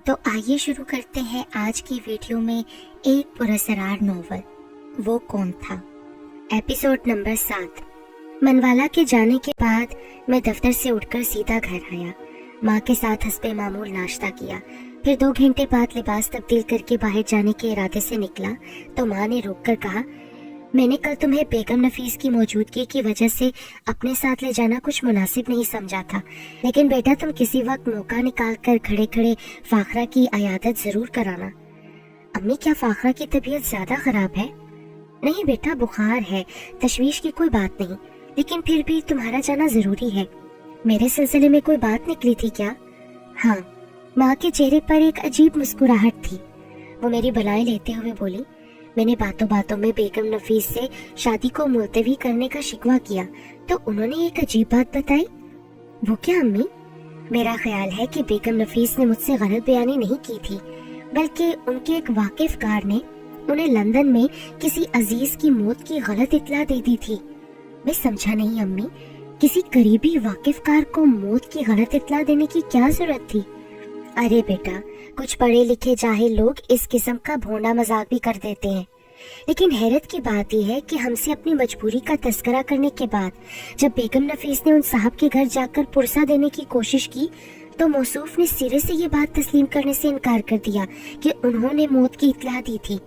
तो आइए शुरू करते हैं आज की वीडियो में एक पुरअसरार नॉवल, वो कौन था। Episode number 7। मनवाला के जाने के बाद मैं दफ्तर से उठकर सीधा घर आया। माँ के साथ हस्बे मामूल नाश्ता किया, फिर 2 घंटे बाद लिबास तब्दील करके बाहर जाने के इरादे से निकला तो माँ ने रोककर कहा, मैंने कल तुम्हें बेगम नफीस की मौजूदगी की वजह से अपने साथ ले जाना कुछ मुनासिब नहीं समझा था, लेकिन बेटा तुम किसी वक्त मौका निकाल कर खड़े खड़े फाखरा की अयादत जरूर कराना। अम्मी, क्या फाखरा की तबीयत ज्यादा खराब है? नहीं बेटा, बुखार है, तशवीश की कोई बात नहीं, लेकिन फिर भी तुम्हारा जाना जरूरी है। मेरे सिलसिले में कोई बात निकली थी क्या? हाँ। माँ के चेहरे पर एक अजीब मुस्कुराहट थी। वो मेरी भलाई लेते हुए बोली, मैंने बातों बातों में बेगम नफीस से शादी को मुलतवी करने का शिकवा किया तो उन्होंने एक अजीब बात बताई। वो क्या अम्मी? मेरा ख्याल है कि बेगम नफीस ने मुझसे गलत बयानी नहीं की थी, बल्कि उनके एक वाकिफकार ने उन्हें लंदन में किसी अजीज की मौत की गलत इत्तला दे दी थी। मैं समझा नहीं अम्मी, किसी करीबी वाकिफकार को मौत की गलत इत्तला देने की क्या जरूरत थी? अरे बेटा, कुछ पढ़े लिखे जाहिल लोग इस किस्म का भोंडा मजाक भी कर देते हैं, लेकिन हैरत की बात यह है कि हमसे अपनी मजबूरी का तस्करा करने के बाद जब बेगम नफीस ने उन साहब के घर जाकर पुरसा देने की कोशिश की तो मौसूफ ने सिरे से ये बात तस्लीम करने से इनकार कर दिया कि उन्होंने मौत की इत्तला दी थी।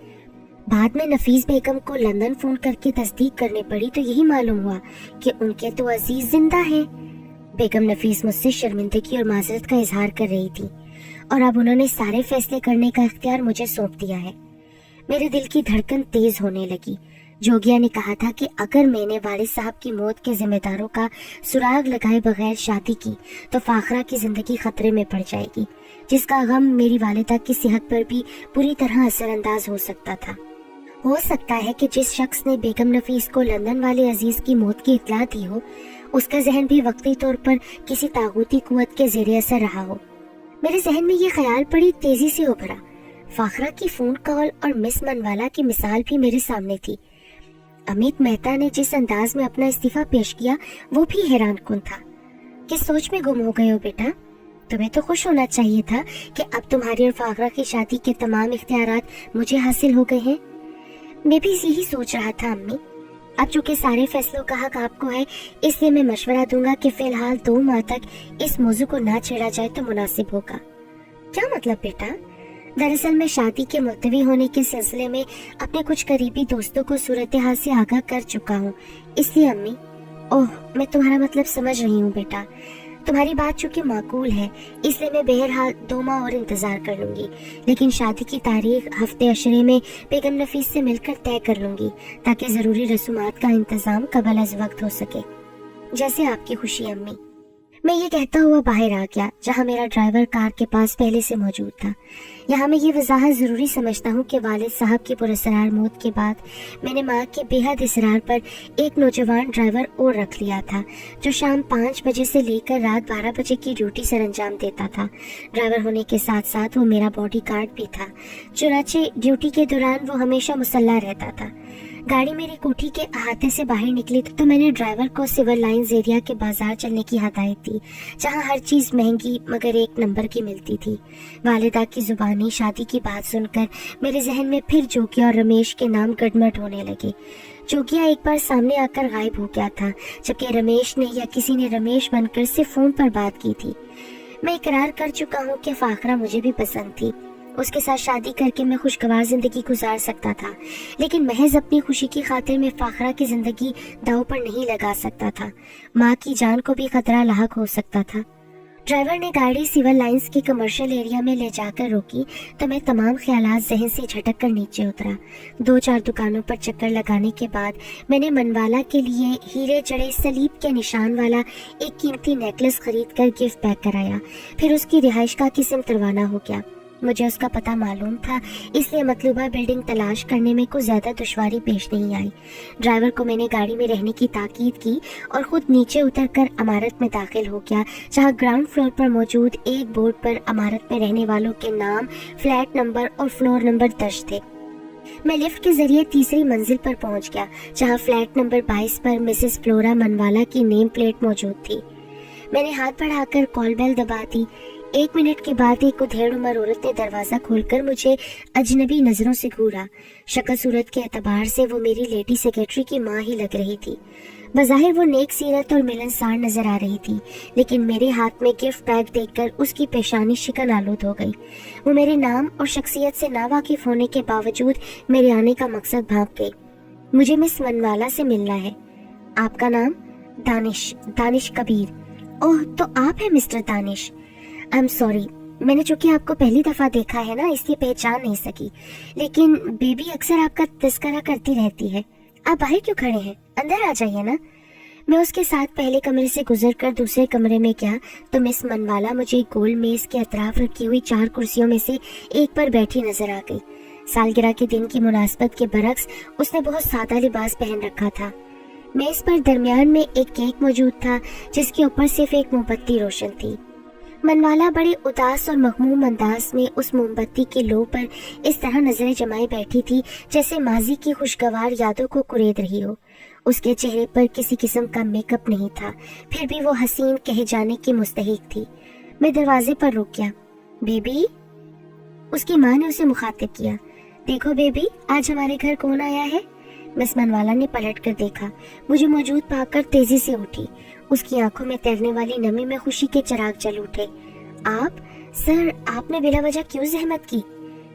बाद में नफीस बेगम को लंदन फोन करके तस्दीक करने पड़ी तो यही मालूम हुआ कि उनके तो अजीज जिंदा हैं। बेगम नफीस मुझसे शर्मिंदगी और माजरत का इजहार कर रही थी और अब उन्होंने सारे फैसले करने का इख्तियार मुझे सौंप दिया है। मेरे दिल की धड़कन तेज होने लगी। जोगिया ने कहा था कि अगर मैंने वालिद साहब की मौत के जिम्मेदारों का सुराग लगाए बगैर शादी की तो फाखरा की जिंदगी खतरे में पड़ जाएगी, जिसका गम मेरी वालिदा की सेहत पर भी पूरी तरह असरअंदाज हो सकता था। हो सकता है कि जिस शख्स ने बेगम नफीस को लंदन वाले अजीज की मौत की इत्तला दी हो, उसका जहन भी वक्ती तौर पर किसी तागूती कुव्वत के ज़ेरे असर रहा हो। मेरे जहन में ये ख्याल बड़ी तेजी से उभरा। फाखरा की फोन कॉल और मिस मनवाला की मिसाल भी मेरे सामने थी। अमित मेहता ने जिस अंदाज में अपना इस्तीफा पेश किया वो भी हैरान कुन था। किस सोच में गुम हो गए हो बेटा? तुम्हें तो खुश होना चाहिए था कि अब तुम्हारी और फाखरा की शादी के तमाम इख्तियारात मुझे हासिल हो गए हैं। मैं भी यही सोच रहा था अम्मी। अब चूंकि सारे फैसलों का हक आपको है, इसलिए मैं मशवरा दूंगा कि फिलहाल 2 माह तक इस मौजू को ना छेड़ा जाए तो मुनासिब होगा। क्या मतलब बेटा? दरअसल मैं शादी के मुलतवी होने के सिलसिले में अपने कुछ करीबी दोस्तों को सूरत हाल से आगाह कर चुका हूँ, इसलिए अम्मी। ओह, मैं तुम्हारा मतलब समझ रही हूँ बेटा। तुम्हारी बात चूंकि माकूल है, इसलिए मैं बहरहाल 2 माह और इंतजार कर लूंगी, लेकिन शादी की तारीख हफ्ते अशरे में बेगम नफीस से मिलकर तय कर लूंगी ताकि जरूरी रसूमात का इंतजाम कबल अज वक्त हो सके। जैसे आपकी खुशी अम्मी। मैं ये कहता हुआ बाहर आ गया जहाँ मेरा ड्राइवर कार के पास पहले से मौजूद था। यहाँ मैं ये वजाहत जरूरी समझता हूँ कि वालिद साहब की पुरअसरार मौत के बाद मैंने माँ के बेहद इसरार पर एक नौजवान ड्राइवर और रख लिया था जो शाम 5 बजे से लेकर रात 12 बजे की ड्यूटी सर अंजाम देता था। ड्राइवर होने के साथ साथ वो मेरा बॉडी गार्ड भी था। चुनाचे ड्यूटी के दौरान वो हमेशा मुसल्ला रहता था। गाड़ी मेरी कोठी के अहाते से बाहर निकली तो मैंने ड्राइवर को सिविल लाइंस एरिया के बाजार चलने की हदायत दी, जहां हर चीज महंगी मगर एक नंबर की मिलती थी। वालिदा की जुबानी शादी की बात सुनकर मेरे जहन में फिर जोगिया और रमेश के नाम गड़मट होने लगे। जोगिया एक बार सामने आकर गायब हो गया था, जबकि रमेश ने या किसी ने रमेश बनकर से फोन पर बात की थी। मैं इकरार कर चुका हूँ कि फाखरा मुझे भी पसंद थी। उसके साथ शादी करके मैं खुशगवार जिंदगी गुजार सकता था, लेकिन महज अपनी खुशी की खातिर मैं फाखरा की जिंदगी दांव पर नहीं लगा सकता था। माँ की जान को भी खतरा लाहक हो सकता था। ड्राइवर ने गाड़ी सिविल लाइंस के कमर्शियल एरिया में ले जाकर रोकी तो मैं तमाम ख्यालात जहन से झटक कर नीचे उतरा। 2-4 दुकानों पर चक्कर लगाने के बाद मैंने मनवाला के लिए हीरे जड़े सलीब के निशान वाला एक कीमती नेकलेस खरीद कर गिफ्ट पैक कराया। फिर उसकी रिहाइश का किस्म रवाना हो गया। मुझे उसका पता मालूम था, इसलिए मतलूबा बिल्डिंग तलाश करने में कुछ ज्यादा दुश्वारी पेश नहीं आई। ड्राइवर को मैंने गाड़ी में रहने की ताकीद की और खुद नीचे उतरकर इमारत में दाखिल हो गया, जहां ग्राउंड फ्लोर पर मौजूद एक बोर्ड पर इमारत में रहने वालों के नाम, फ्लैट नंबर और फ्लोर नंबर दर्ज थे। मैं लिफ्ट के जरिए तीसरी मंजिल पर पहुंच गया, जहां फ्लैट नंबर 22 पर मिसेस फ्लोरा मनवाला की नेम प्लेट मौजूद थी। मैंने हाथ बढ़ाकर कॉल बेल दबा दी। 1 मिनट के बाद एक उधेड़ उम्र औरत ने दरवाजा खोलकर मुझे अजनबी नजरों से घूरा। शक्ल सूरत के एतबार से वो मेरी लेडी सेक्रेटरी की माँ ही लग रही थी। बज़ाहिर वो नेक सीरत और मिलनसार नजर आ रही थी, लेकिन मेरे हाथ में गिफ्ट बैग देखकर उसकी पेशानी शिकन आलूद हो गई। वो मेरे नाम और शख्सियत से नावाकिफ होने के बावजूद मेरे आने का मकसद भांप गई। मुझे मिस मनवाला से मिलना है। आपका नाम? दानिश कबीर। ओह, तो आप हैं mister Danish. I am sorry, मैंने चूंकि आपको पहली दफा देखा है ना, इसलिए पहचान नहीं सकी, लेकिन बेबी अक्सर आपका तस्करा करती रहती है। आप बाहर क्यों खड़े हैं? अंदर आ जाइए ना। मैं उसके साथ पहले कमरे से गुजरकर दूसरे कमरे में गया तो मिस मनवाला मुझे गोल मेज के अतराफ रखी हुई 4 कुर्सियों में से एक पर बैठी नजर आ गई। सालगिरह के दिन की मुनासबत के बरक्स उसने बहुत सादा लिबास पहन रखा था। मेज पर दरमियान में एक केक मौजूद था जिसके ऊपर सिर्फ एक मोमबत्ती रोशन थी। मनवाला बड़े उदास और मखमूम अंदाज में उस मोमबत्ती के लो पर इस तरह नजरें जमाए बैठी थी जैसे माजी की खुशगवार यादों को कुरेद रही हो। उसके चेहरे पर किसी किस्म का मेकअप नहीं था, फिर भी वो हसीन कहे जाने की मुस्तहिक थी। मैं दरवाजे पर रुक गया। बेबी, उसकी माँ ने उसे मुखातिब किया। देखो बेबी, आज हमारे घर कौन आया है? मिस मनवाला ने पलट कर देखा। मुझे मौजूद पाकर तेजी से उठी। उसकी आंखों में तैरने वाली नमी में खुशी के चिराग जल उठे। आप? सर, आपने बिला वजह क्यों जहमत की?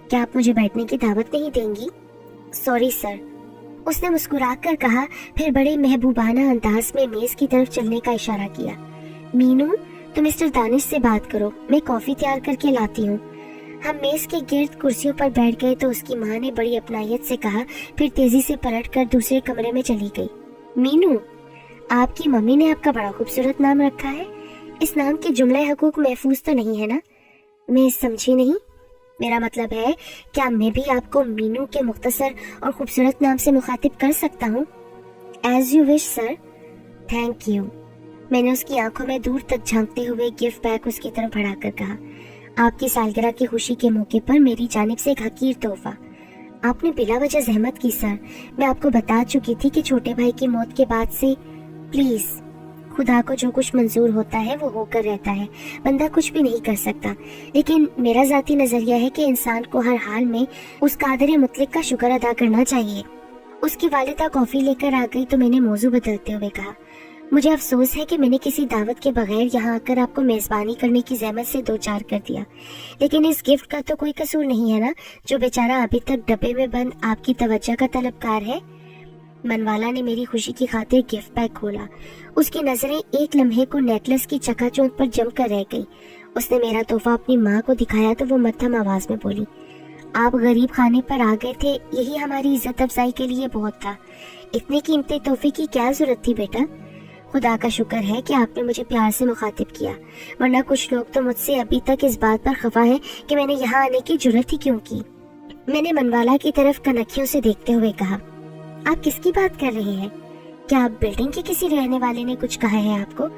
क्या आप मुझे बैठने की दावत नहीं देंगी? सॉरी सर, उसने मुस्कुराकर कहा, फिर बड़े महबूबाना अंदाज में मेज की तरफ चलने का इशारा किया। मीनू, तुम मिस्टर दानिश से बात करो, मैं कॉफी तैयार करके लाती हूँ। हम मेज के गिर्द कुर्सियों पर बैठ गए तो उसकी माँ ने बड़ी अपनायत से कहा, फिर तेजी से पलटकर दूसरे कमरे में चली गई। मीनू, आपकी मम्मी ने आपका बड़ा खूबसूरत नाम रखा है। इस नाम के जुमले हकूक महफूज तो नहीं है ना? मैं समझी नहीं। मेरा मतलब है, क्या मैं भी आपको मीनू के मुख्तसर और खूबसूरत नाम से मुखातिब कर सकता हूँ? As you wish sir. Thank you. मैंने उसकी आंखों में दूर तक झांकते हुए गिफ्ट बैग उसकी तरफ बढ़ाकर कहा, आपकी सालगिरह की खुशी के मौके पर मेरी जानिब से एक हकीर तोहफा। आपने बिला वजह जहमत की सर। मैं आपको बता चुकी थी कि छोटे भाई की मौत के बाद से प्लीज, खुदा को जो कुछ मंजूर होता है वो होकर रहता है, बंदा कुछ भी नहीं कर सकता। लेकिन मेरा जाती नजरिया है कि इंसान को हर हाल में उस कादर मुतलक का शुक्र अदा करना चाहिए। उसकी वालिदा कॉफी लेकर आ गई तो मैंने मौजू बदलते हुए कहा, मुझे अफसोस है कि मैंने किसी दावत के बगैर यहाँ आकर आपको मेजबानी करने की जहमत से दो चार कर दिया, लेकिन इस गिफ्ट का तो कोई कसूर नहीं है ना, जो बेचारा अभी तक डब्बे में बंद आपकी तवज्जो का तलबकार है। मनवाला ने मेरी खुशी की खातिर गिफ्ट बैग खोला। उसकी नजरें एक लम्हे को नेकलेस की चकाचौंध पर जमकर रह गई। उसने मेरा तोहफा अपनी माँ को दिखाया तो वो मध्यम आवाज में बोली, आप गरीब खाने पर आ गए थे, यही हमारी इज्जत अफजाई के लिए बहुत था। इतने कीमती तोहफे की क्या जरूरत थी बेटा? खुदा का शुक्र है कि आपने मुझे प्यार से मुखातिब किया, वरना कुछ लोग तो मुझसे अभी तक इस बात पर खफा हैं कि मैंने यहाँ आने की जरूरत ही क्यों की। मैंने मनवाला की तरफ कनखियों से देखते हुए कहा, आप किसकी बात कर रहे हैं? क्या आप बिल्डिंग के किसी रहने वाले ने कुछ कहा है आपको?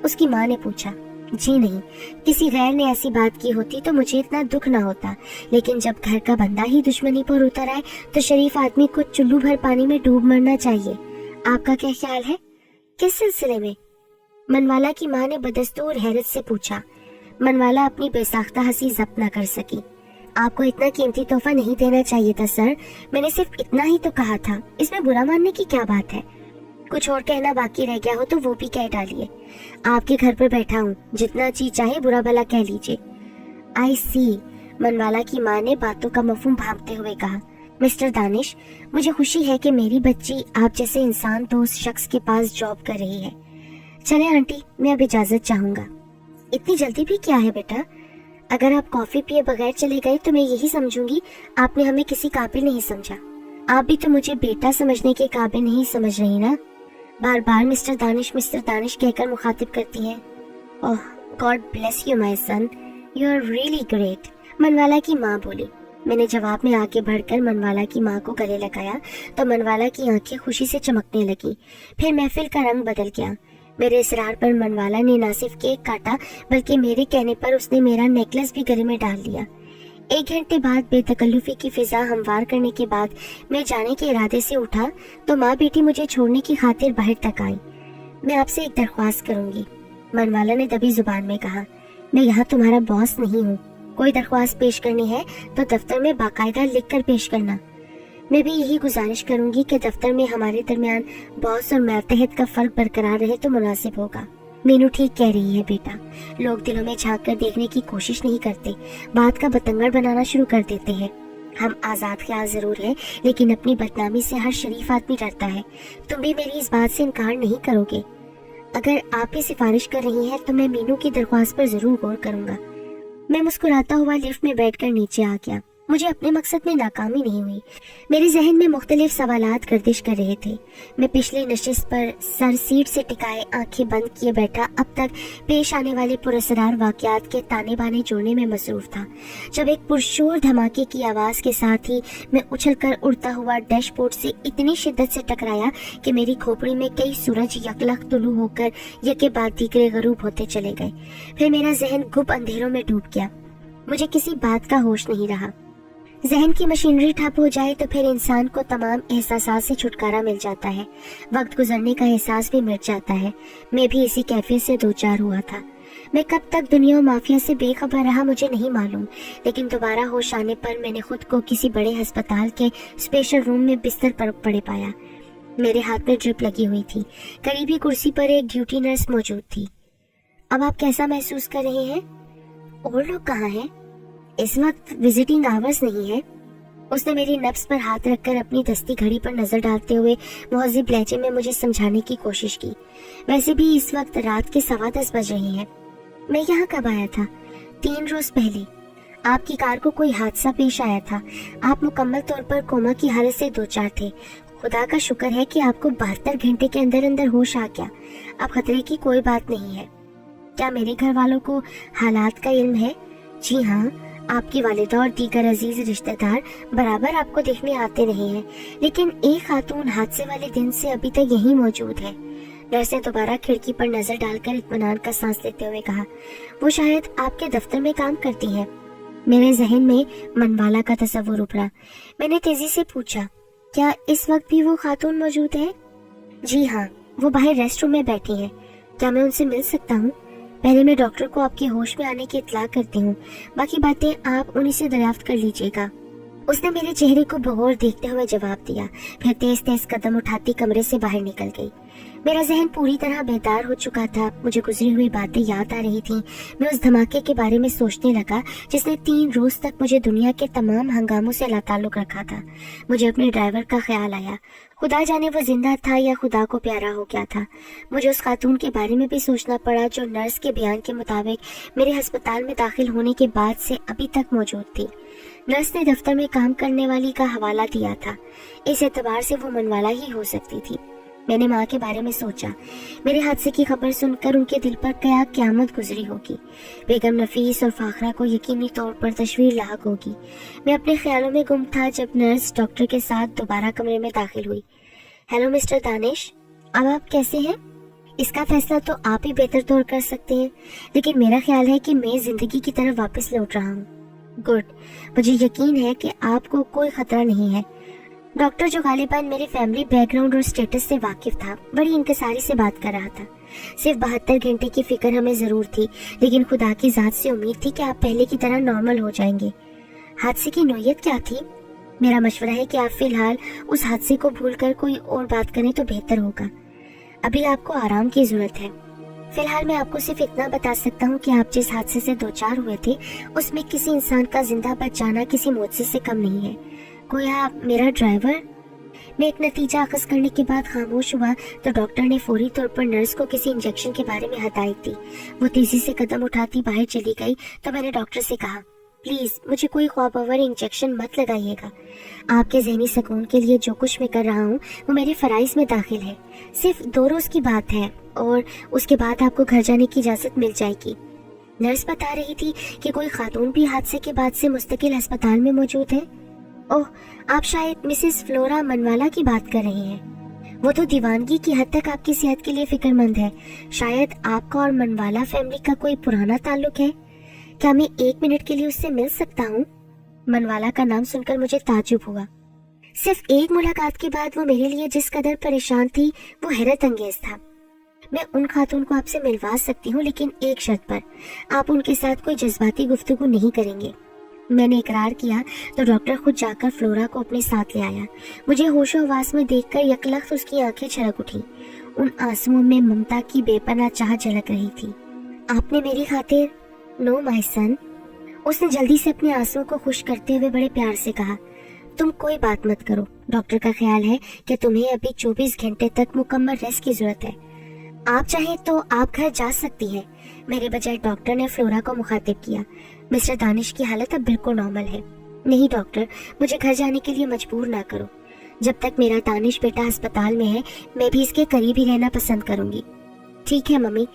उसकी माँ ने पूछा। जी नहीं, किसी गैर ने ऐसी बात की होती तो मुझे इतना दुख ना होता, लेकिन जब घर का बंदा ही दुश्मनी पर उतर आए तो शरीफ आदमी को चुल्लू भर पानी में डूब मरना चाहिए। आपका क्या ख्याल है? किस सिलसिले में? मनवाला की माँ ने बदस्तूर हैरत से पूछा। मनवाला अपनी बेसाख्ता हंसी जब्त न कर सकी। आपको इतना कीमती तोहफा नहीं देना चाहिए था सर, मैंने सिर्फ इतना ही तो कहा था, इसमें बुरा मानने की क्या बात है? कुछ और कहना बाकी रह गया हो तो वो भी कह डालिए। आपके घर पर बैठा हूँ, जितना जी चाहे बुरा भला कह लीजिए। आई सी, मनवाला की माँ ने बातों का मफहूम भांपते हुए कहा। मिस्टर दानिश, मुझे खुशी है कि मेरी बच्ची आप जैसे इंसान दोस्त शख्स के पास जॉब कर रही है। चले आंटी, मैं अब इजाजत चाहूंगा। इतनी जल्दी भी क्या है बेटा? अगर आप कॉफी पिए बगैर चले गए तो मैं यही समझूंगी आपने हमें किसी काबिल नहीं समझा। आप भी तो मुझे बेटा समझने के काबिल नहीं समझ रही ना। बार बार मिस्टर दानिश कहकर मुखातिब करती हैं। Oh, God bless you my son, you are really great, मनवाला की माँ बोली। मैंने जवाब में आगे बढ़कर मनवाला की माँ को गले लगाया तो मनवाला की आंखें खुशी से चमकने लगी। फिर महफिल का रंग बदल गया। मेरे इसरार पर मनवाला ने न सिर्फ केक काटा बल्कि मेरे कहने पर उसने मेरा नेकलेस भी गले में डाल लिया। 1 घंटे बाद बेतकल्लुफी की फिजा हमवार करने के बाद मैं जाने के इरादे से उठा तो माँ बेटी मुझे छोड़ने की खातिर बाहर तक आई। मैं आपसे एक दरख्वास्त करूंगी, मनवाला ने दबी जुबान में कहा। मैं यहाँ तुम्हारा बॉस नहीं हूँ। कोई दरख्वास्त पेश करनी है तो दफ्तर में बाकायदा लिख कर पेश करना। मैं भी यही गुजारिश करूंगी कि दफ्तर में हमारे दरमियान बॉस और मातहत का फर्क बरकरार रहे तो मुनासिब होगा। मीनू ठीक कह रही है बेटा, लोग दिलों में झांक कर देखने की कोशिश नहीं करते, बात का बतंगड़ बनाना शुरू कर देते हैं। हम आजाद ख्याल जरूर है, लेकिन अपनी बदनामी से हर शरीफ आदमी डरता है। तुम भी मेरी इस बात से इनकार नहीं करोगे। अगर आप ही सिफारिश कर रही हैं तो मैं मीनू की दरख्वास्त पर जरूर गौर करूंगा। मैं मुस्कुराता हुआ लिफ्ट में बैठकर नीचे आ गया। मुझे अपने मकसद में नाकामी नहीं हुई। मेरे जहन में मुख्तलिफ सवालात गर्दिश कर रहे थे। मैं पिछली नशिस्त पर सर सीट से टिकाए आंखें बंद किए बैठा अब तक पेश आने वाले पुरअसरार वाकयात के ताने बाने जोड़ने में मसरूफ था, जब एक पुरशोर धमाके की आवाज के साथ ही मैं उछलकर उड़ता हुआ डैशबोर्ड से इतनी शिद्दत से टकराया कि मेरी खोपड़ी में कई सूरज यकलख तुलू होकर यके बाद दीगरे गरूब होते चले गए। फिर मेरा जहन गुप अंधेरों में डूब गया। मुझे किसी बात का होश नहीं रहा। जहन की मशीनरी ठप हो जाए तो फिर इंसान को तमाम एहसासात से छुटकारा मिल जाता है, वक्त गुजरने का एहसास भी मिट जाता है। मैं भी इसी कैफियत से दो चार हुआ था। मैं कब तक दुनिया और माफिया से बेखबर रहा मुझे नहीं मालूम, लेकिन दोबारा होश आने पर मैंने खुद को किसी बड़े अस्पताल के स्पेशल रूम में बिस्तर पर पड़े पाया। मेरे हाथ में ड्रिप लगी हुई थी। करीबी कुर्सी पर एक ड्यूटी नर्स मौजूद थी। अब आप कैसा महसूस कर रहे हैं? और लोग कहाँ हैं? इस वक्त विजिटिंग आवर्स नहीं है। उसने मेरी नब्ज पर हाथ रखकर अपनी दस्ती घड़ी पर नजर डालते हुए मुहज़्ज़िब लहजे में मुझे समझाने की कोशिश की। वैसे भी इस वक्त रात के 10:15 बज रहे हैं। मैं यहाँ कब आया था? 3 रोज पहले। आपकी कार को कोई हादसा पेश आया था। आप मुकम्मल तौर पर कोमा की हालत से दो चार थे। खुदा का शुक्र है कि आपको 72 घंटे के अंदर अंदर होश आ गया। अब खतरे की कोई बात नहीं है। क्या मेरे घर वालों को हालात का इल्म है? जी हाँ, आपकी वालिदा और दीगर अजीज रिश्तेदार बराबर आपको देखने आते रहे हैं, लेकिन एक खातून हादसे वाले दिन से अभी तक यहीं मौजूद है। नर्स ने दोबारा खिड़की पर नजर डालकर इत्मीनान का सांस लेते हुए कहा, वो शायद आपके दफ्तर में काम करती है। मेरे जहन में मनवाला का तस्वुर उभरा। मैंने तेजी से पूछा, क्या इस वक्त भी वो खातून मौजूद है? जी हाँ, वो बाहर रेस्ट रूम में बैठी है। क्या मैं उनसे मिल सकता हूँ? पहले मैं डॉक्टर को आपके होश में आने की इत्तला करती हूँ, बाकी बातें आप उन्हीं से दरियाफ्त कर लीजिएगा। उसने मेरे चेहरे को बगौर देखते हुए जवाब दिया, फिर तेज तेज कदम उठाती कमरे से बाहर निकल गई। मेरा जहन पूरी तरह बेदार हो चुका था। मुझे गुजरी हुई बातें याद आ रही थीं। मैं उस धमाके के बारे में सोचने लगा जिसने 3 रोज तक मुझे दुनिया के तमाम हंगामों से लाताल्लुक रखा था। मुझे अपने ड्राइवर का ख्याल आया। खुदा जाने वो जिंदा था या खुदा को प्यारा हो गया था। मुझे उस खातून के बारे में भी सोचना पड़ा जो नर्स के बयान के मुताबिक मेरे अस्पताल में दाखिल होने के बाद से अभी तक मौजूद थी। नर्स ने दफ्तर में काम करने वाली का हवाला दिया था। इस एतबार से वो मनवाला ही हो सकती थी। मैंने माँ के बारे में सोचा। मेरे हादसे की खबर सुनकर उनके दिल पर क्या क़यामत गुजरी होगी। बेगम नफीस और फाखरा को यकीनी तौर पर तशवीर लाहक होगी। मैं अपने ख्यालों में गुम था जब नर्स डॉक्टर के साथ दोबारा कमरे में दाखिल हुई। हेलो मिस्टर दानिश, अब आप कैसे हैं? इसका फैसला तो आप ही बेहतर तौर कर सकते हैं, लेकिन मेरा ख्याल है कि मैं जिंदगी की तरफ वापस लौट रहा हूँ। गुड, मुझे यकीन है कि आपको कोई खतरा नहीं है। डॉक्टर जो गालिबन मेरे फैमिली बैकग्राउंड और स्टेटस से वाकिफ था, बड़ी इंकसारी से बात कर रहा था। सिर्फ 72 घंटे की फिक्र हमें जरूर थी, लेकिन खुदा की जात से उम्मीद थी कि आप पहले की तरह नॉर्मल हो जाएंगे। हादसे की नोयत क्या थी? मेरा मशवरा है कि आप फिलहाल उस हादसे को भूलकर कोई और बात करें तो बेहतर होगा। अभी आपको आराम की जरूरत है। फिलहाल मैं आपको सिर्फ इतना बता सकता हूँ कि आप जिस हादसे से 2-4 हुए थे उसमें किसी इंसान का जिंदा बच जाना किसी मुआवजे से कम नहीं है। गोया मेरा ड्राइवर? मैं एक नतीजा अखज़ करने के बाद खामोश हुआ तो डॉक्टर ने फौरी तौर पर नर्स को किसी इंजेक्शन के बारे में हदायत दी। वो तेजी से कदम उठाती बाहर चली गई तो मैंने डॉक्टर से कहा, प्लीज मुझे कोई ख्वाबावर इंजेक्शन मत लगाइएगा। आपके ज़हनी सुकून के लिए जो कुछ मैं कर रहा हूँ वो मेरे फराइज में दाखिल है। सिर्फ 2 रोज की बात है और उसके बाद आपको घर जाने की इजाजत मिल जाएगी। नर्स बता रही थी कि कोई खातून भी हादसे के बाद से मुस्तकिल अस्पताल में मौजूद है। ओह, आप शायद मिसेस फ्लोरा मनवाला की बात कर रही हैं। वो तो दीवानगी की हद तक आपकी सेहत के लिए फिक्रमंद है। शायद आपका और मनवाला फैमिली का कोई पुराना ताल्लुक है। क्या मैं 1 मिनट के लिए उससे मिल सकता हूँ? मनवाला का नाम सुनकर मुझे ताज्जुब हुआ। सिर्फ एक मुलाकात के बाद वो मेरे लिए जिस कदर परेशान थी वो हैरत अंगेज था। मैं उन खातून को आपसे मिलवा सकती हूँ, लेकिन एक शर्त पर, आप उनके साथ कोई जज्बाती गुफ्तगू नहीं करेंगे। मैंने इकरार किया तो डॉक्टर खुद जाकर फ्लोरा को अपने साथ ले आया। मुझे होशो हवास में देखकर यकलख्त उसकी आंखें छलक उठी। उन आंसुओं में ममता की बेपनाह चाह झलक रही थी। आपने मेरी खातिर? No my son. उसने जल्दी से अपने आंसुओं को खुश करते हुए बड़े प्यार से कहा, तुम कोई बात मत करो। डॉक्टर का ख्याल है कि तुम्हें अभी 24 घंटे तक मुकम्मल रेस्ट की जरूरत है। आप चाहे तो आप घर जा सकती हैं। मेरे बजाय डॉक्टर ने फ्लोरा को मुखातिब किया। मिस्टर दानिश की हालत अब बिल्कुल नॉर्मल है। नहीं डॉक्टर, मुझे घर जाने के लिए मजबूर ना करो। जब तक मेरा दानिश बेटा अस्पताल में है, मैं भी इसके करीब ही रहना पसंद करूंगी। ठीक है मम्मी।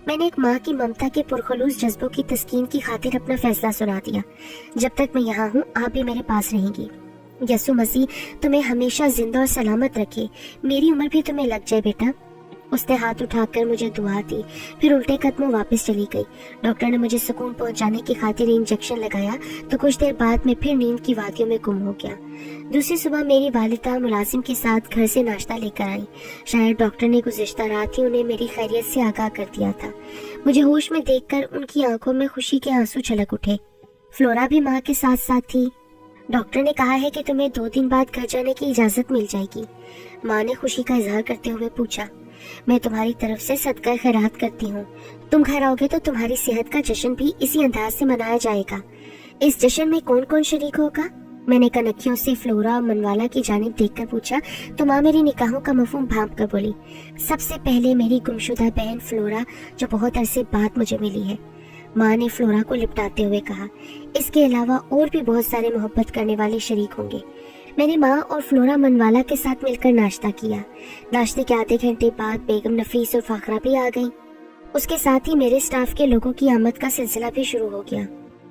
मैंने एक माँ की ममता के पुरखलूस जज्बों की तस्कीन की खातिर अपना फैसला सुना दिया। जब तक मैं यहाँ हूँ, आप भी मेरे पास रहेंगी। यसु मसीह तुम्हें हमेशा जिंदा और सलामत रखे। मेरी उम्र भी तुम्हें लग जाए बेटा। उसने हाथ उठाकर मुझे दुआ दी, फिर उल्टे कदमों वापस चली गई। डॉक्टर ने मुझे सुकून पहुंचाने की खातिर इंजेक्शन लगाया तो कुछ देर बाद मैं फिर नींद की वादियों में गुम हो गया। दूसरी सुबह मेरी वालिदा मुलाजिम के साथ घर से नाश्ता लेकर आई। शायद डॉक्टर ने गुज़िश्ता रात ही उन्हें मेरी खैरियत से आगाह कर दिया था। मुझे होश में देखकर उनकी आंखों में खुशी के आंसू छलक उठे। फ्लोरा भी माँ के साथ साथ थी। डॉक्टर ने कहा है कि तुम्हें 2 दिन बाद घर जाने की इजाजत मिल जाएगी। माँ ने खुशी का इजहार करते हुए पूछा, मैं तुम्हारी तरफ से सदका खैरात करती हूँ। तुम घर आओगे तो तुम्हारी सेहत का जश्न भी इसी अंदाज से मनाया जाएगा। इस जश्न में कौन कौन शरीक होगा? मैंने कनखियों से फ्लोरा और मनवाला की जानिब देखकर पूछा तो माँ मेरी निकाहों का मफहूम भांप कर बोली, सबसे पहले मेरी गुमशुदा बहन फ्लोरा, जो बहुत अरसे बाद मुझे मिली है। माँ ने फ्लोरा को लिपटाते हुए कहा, इसके अलावा और भी बहुत सारे मोहब्बत करने वाले शरीक होंगे। मैंने माँ और फ्लोरा मनवाला के साथ मिलकर नाश्ता किया। नाश्ते के आधे घंटे बाद बेगम नफीस और फाखरा भी आ गईं। उसके साथ ही मेरे स्टाफ के लोगों की आमद का सिलसिला भी शुरू हो गया।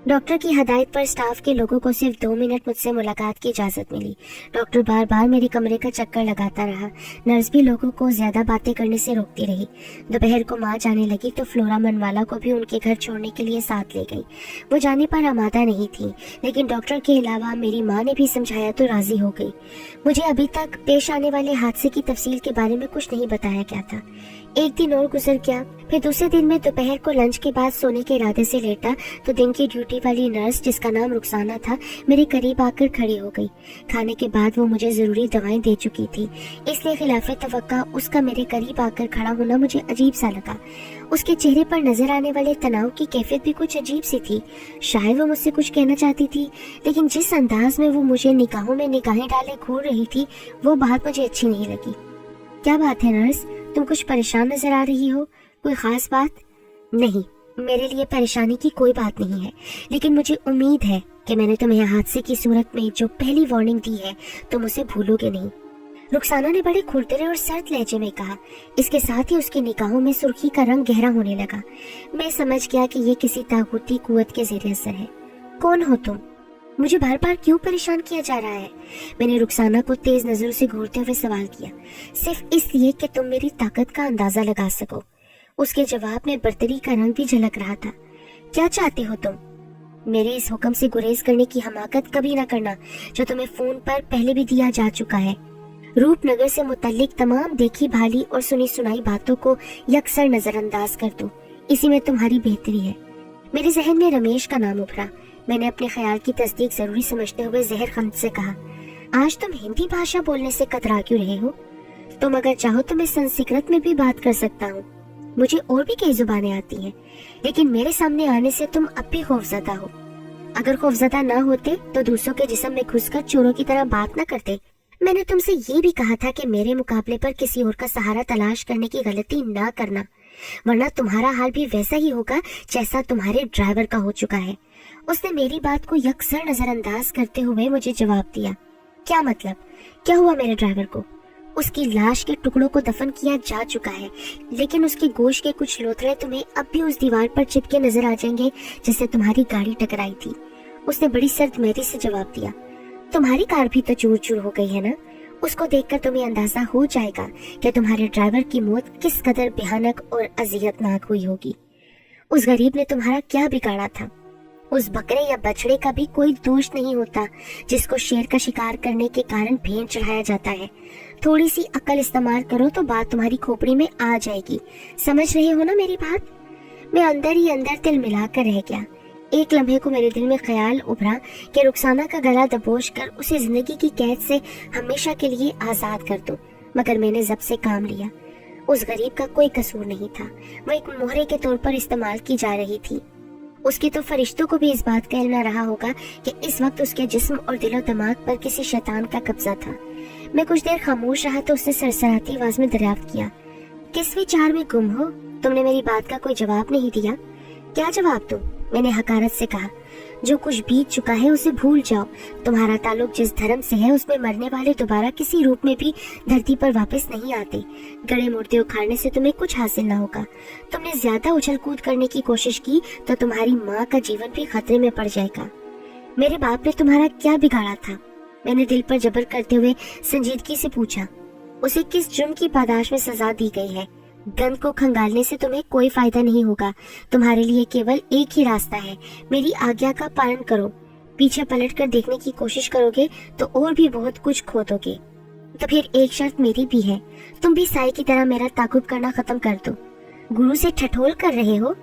डॉक्टर की हदायत पर स्टाफ के लोगों को सिर्फ 2 मिनट मुझसे मुलाकात की इजाजत मिली। डॉक्टर बार बार मेरे कमरे का चक्कर लगाता रहा। नर्स भी लोगों को ज्यादा बातें करने से रोकती रही। दोपहर को माँ जाने लगी तो फ्लोरा मनवाला को भी उनके घर छोड़ने के लिए साथ ले गई। वो जाने पर आमादा नहीं थी, लेकिन डॉक्टर के अलावा मेरी माँ ने भी समझाया तो राजी हो गई। मुझे अभी तक पेश आने वाले हादसे की तफसील के बारे में कुछ नहीं बताया गया था। एक दिन और गुजर गया। फिर दूसरे दिन में दोपहर को लंच के बाद सोने के इरादे से लेटा तो दिन की ड्यूटी वाली नर्स, जिसका नाम रुखसाना था, मेरे करीब आकर खड़ी हो गई। खाने के बाद वो मुझे जरूरी दवाएं दे चुकी थी, इसलिए खिलाफे तवक्का उसका मेरे करीब आकर खड़ा होना मुझे अजीब सा लगा। उसके चेहरे पर नजर आने वाले तनाव की कैफियत भी कुछ अजीब सी थी। शायद वो मुझसे कुछ कहना चाहती थी, लेकिन जिस अंदाज में वो मुझे निगाहों में निगाहें डाले घूर रही थी, वो बात मुझे अच्छी नहीं लगी। क्या बात है नर्स, तुम कुछ परेशान नजर आ रही हो? कोई खास बात? नहीं, मेरे लिए परेशानी की कोई बात नहीं है, लेकिन मुझे उम्मीद है कि मैंने तुम्हें हादसे की सूरत में जो पहली वार्निंग दी है तुम उसे भूलोगे नहीं। रुखसाना ने बड़े खुरदरे और सर्द लहजे में कहा। इसके साथ ही उसकी निगाहों में सुर्खी का रंग गहरा होने लगा। मैं समझ गया कि ये किसी तागूती कुव्वत के ज़ेरे असर है। कौन हो तुम? मुझे बार बार क्यों परेशान किया जा रहा है? मैंने रुखसाना को तेज नजरों से घूरते हुए सवाल किया। सिर्फ इसलिए कि तुम मेरी ताकत का अंदाजा लगा सको। उसके जवाब में बर्तरी का रंग भी झलक रहा था। क्या चाहते हो तुम? मेरे इस हुक्म से गुरेज करने की हमाकत कभी ना करना, जो तुम्हें फोन पर पहले भी दिया जा चुका है। रूपनगर से मुतल्लिक तमाम देखी भाली और सुनी सुनाई बातों को यकसर नजरअंदाज कर दो, इसी में तुम्हारी बेहतरी है। मेरे जहन में रमेश का नाम उभरा। मैंने अपने ख्याल की तस्दीक जरूरी समझते हुए जहर खंत से कहा, आज तुम हिंदी भाषा बोलने से कतरा क्यों रहे हो? तुम अगर चाहो तो मैं संस्कृत में भी बात कर सकता हूँ। मुझे और भी कई जुबानें आती हैं, लेकिन मेरे सामने आने से तुम अब भी खौफजदा हो। अगर खौफजदा ना होते तो दूसरों के जिस्म में घुसकर चोरों की तरह बात न करते। मैंने तुमसे ये भी कहा था कि मेरे मुकाबले पर किसी और का सहारा तलाश करने की गलती ना करना, वरना तुम्हारा हाल भी वैसा ही होगा जैसा तुम्हारे ड्राइवर का हो चुका है। उसने मेरी बात को यकसर नजरअंदाज करते हुए मुझे जवाब दिया। क्या मतलब? क्या हुआ मेरे ड्राइवर को? उसकी लाश के टुकड़ों को दफन किया जा चुका है, लेकिन उसके गोश्त के कुछ लोथड़े तुम्हें अब भी उस दीवार पर चिपके नजर आ जाएंगे जिससे तुम्हारी गाड़ी टकराई थी। उसने बड़ी सर्द मेहरी से जवाब दिया। तुम्हारी कार भी तो चूर चूर हो गई है ना? उसको देखकर तुम्हें अंदाजा हो जाएगा कि तुम्हारे ड्राइवर की मौत किस कदर भयानक और अजियतनाक हुई होगी। उस गरीब ने तुम्हारा क्या बिगाड़ा था? उस बकरे या बछड़े का भी कोई दोष नहीं होता जिसको शेर का शिकार करने के कारण भेंट चढ़ाया जाता है। थोड़ी सी अक्ल इस्तेमाल करो तो बात तुम्हारी खोपड़ी में आ जाएगी। समझ रहे हो ना मेरी बात? मैं अंदर ही अंदर दिल मिलाकर रह गया। एक लम्हे को मेरे दिल में ख्याल उभरा कि रुखसाना का गला दबोच कर उसे जिंदगी की कैद से हमेशा के लिए आजाद कर दूं, मगर मैंने जब से काम लिया। उस गरीब का कोई कसूर नहीं था, वो एक मोहरे के तौर पर इस्तेमाल की जा रही थी। उसके तो फरिश्तों को भी इस बात का इल्म रहा होगा कि इस वक्त उसके जिस्म और दिलो दिमाग पर किसी शैतान का कब्जा था। मैं कुछ देर खामोश रहा तो उसने सरसराती आवाज में दरियाफ्त किया, किस विचार में गुम हो? तुमने मेरी बात का कोई जवाब नहीं दिया। क्या जवाब दूं? मैंने हकारत से कहा, जो कुछ बीत चुका है उसे भूल जाओ। तुम्हारा ताल्लुक जिस धर्म से है उसमें मरने वाले दोबारा किसी रूप में भी धरती पर वापस नहीं आते। गड़े मुर्दे उखाड़ने से तुम्हें कुछ हासिल ना होगा। तुमने ज्यादा उछल कूद करने की कोशिश की तो तुम्हारी माँ का जीवन भी खतरे में पड़ जाएगा। मेरे बाप ने तुम्हारा क्या बिगाड़ा था? मैंने दिल पर जबर करते हुए संजीदगी से पूछा। उसे किस जुर्म की पादाश में सजा दी गई है? गंद को खंगालने से तुम्हें कोई फायदा नहीं होगा। तुम्हारे लिए केवल एक ही रास्ता है, मेरी आज्ञा का पालन करो। पीछे पलट कर देखने की कोशिश करोगे तो और भी बहुत कुछ खो दोगे। तो फिर एक शर्त मेरी भी है, तुम भी साई की तरह मेरा ताकुब करना खत्म कर दो। गुरु से ठठोल कर रहे हो?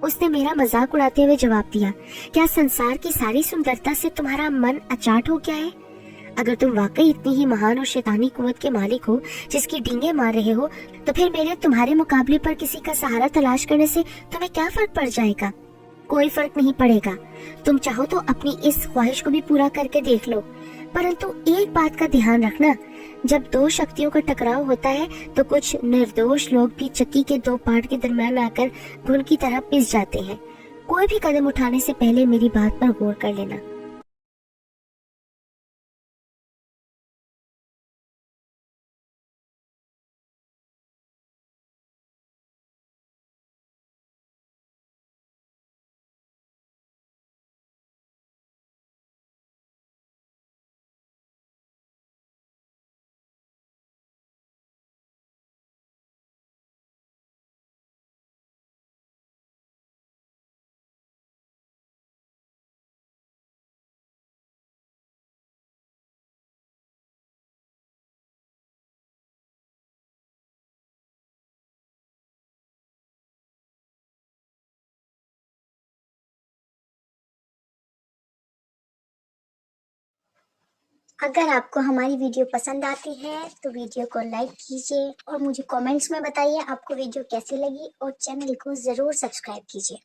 उसने मेरा मजाक उड़ाते हुए जवाब दिया, क्या संसार की सारी सुंदरता से तुम्हारा मन अचाट हो गया है? अगर तुम वाकई इतनी ही महान और शैतानी कुव्वत के मालिक हो जिसकी डींगे मार रहे हो, तो फिर मेरे तुम्हारे मुकाबले पर किसी का सहारा तलाश करने से तुम्हें क्या फर्क पड़ जाएगा? कोई फर्क नहीं पड़ेगा। तुम चाहो तो अपनी इस ख्वाहिश को भी पूरा करके देख लो, परंतु एक बात का ध्यान रखना, जब दो शक्तियों का टकराव होता है तो कुछ निर्दोष लोग भी चक्की के दो पार्ट के दरमियान आकर घुन की तरह पिस जाते हैं। कोई भी कदम उठाने से पहले मेरी बात पर गौर कर लेना। अगर आपको हमारी वीडियो पसंद आती है तो वीडियो को लाइक कीजिए और मुझे कमेंट्स में बताइए आपको वीडियो कैसी लगी और चैनल को ज़रूर सब्सक्राइब कीजिए।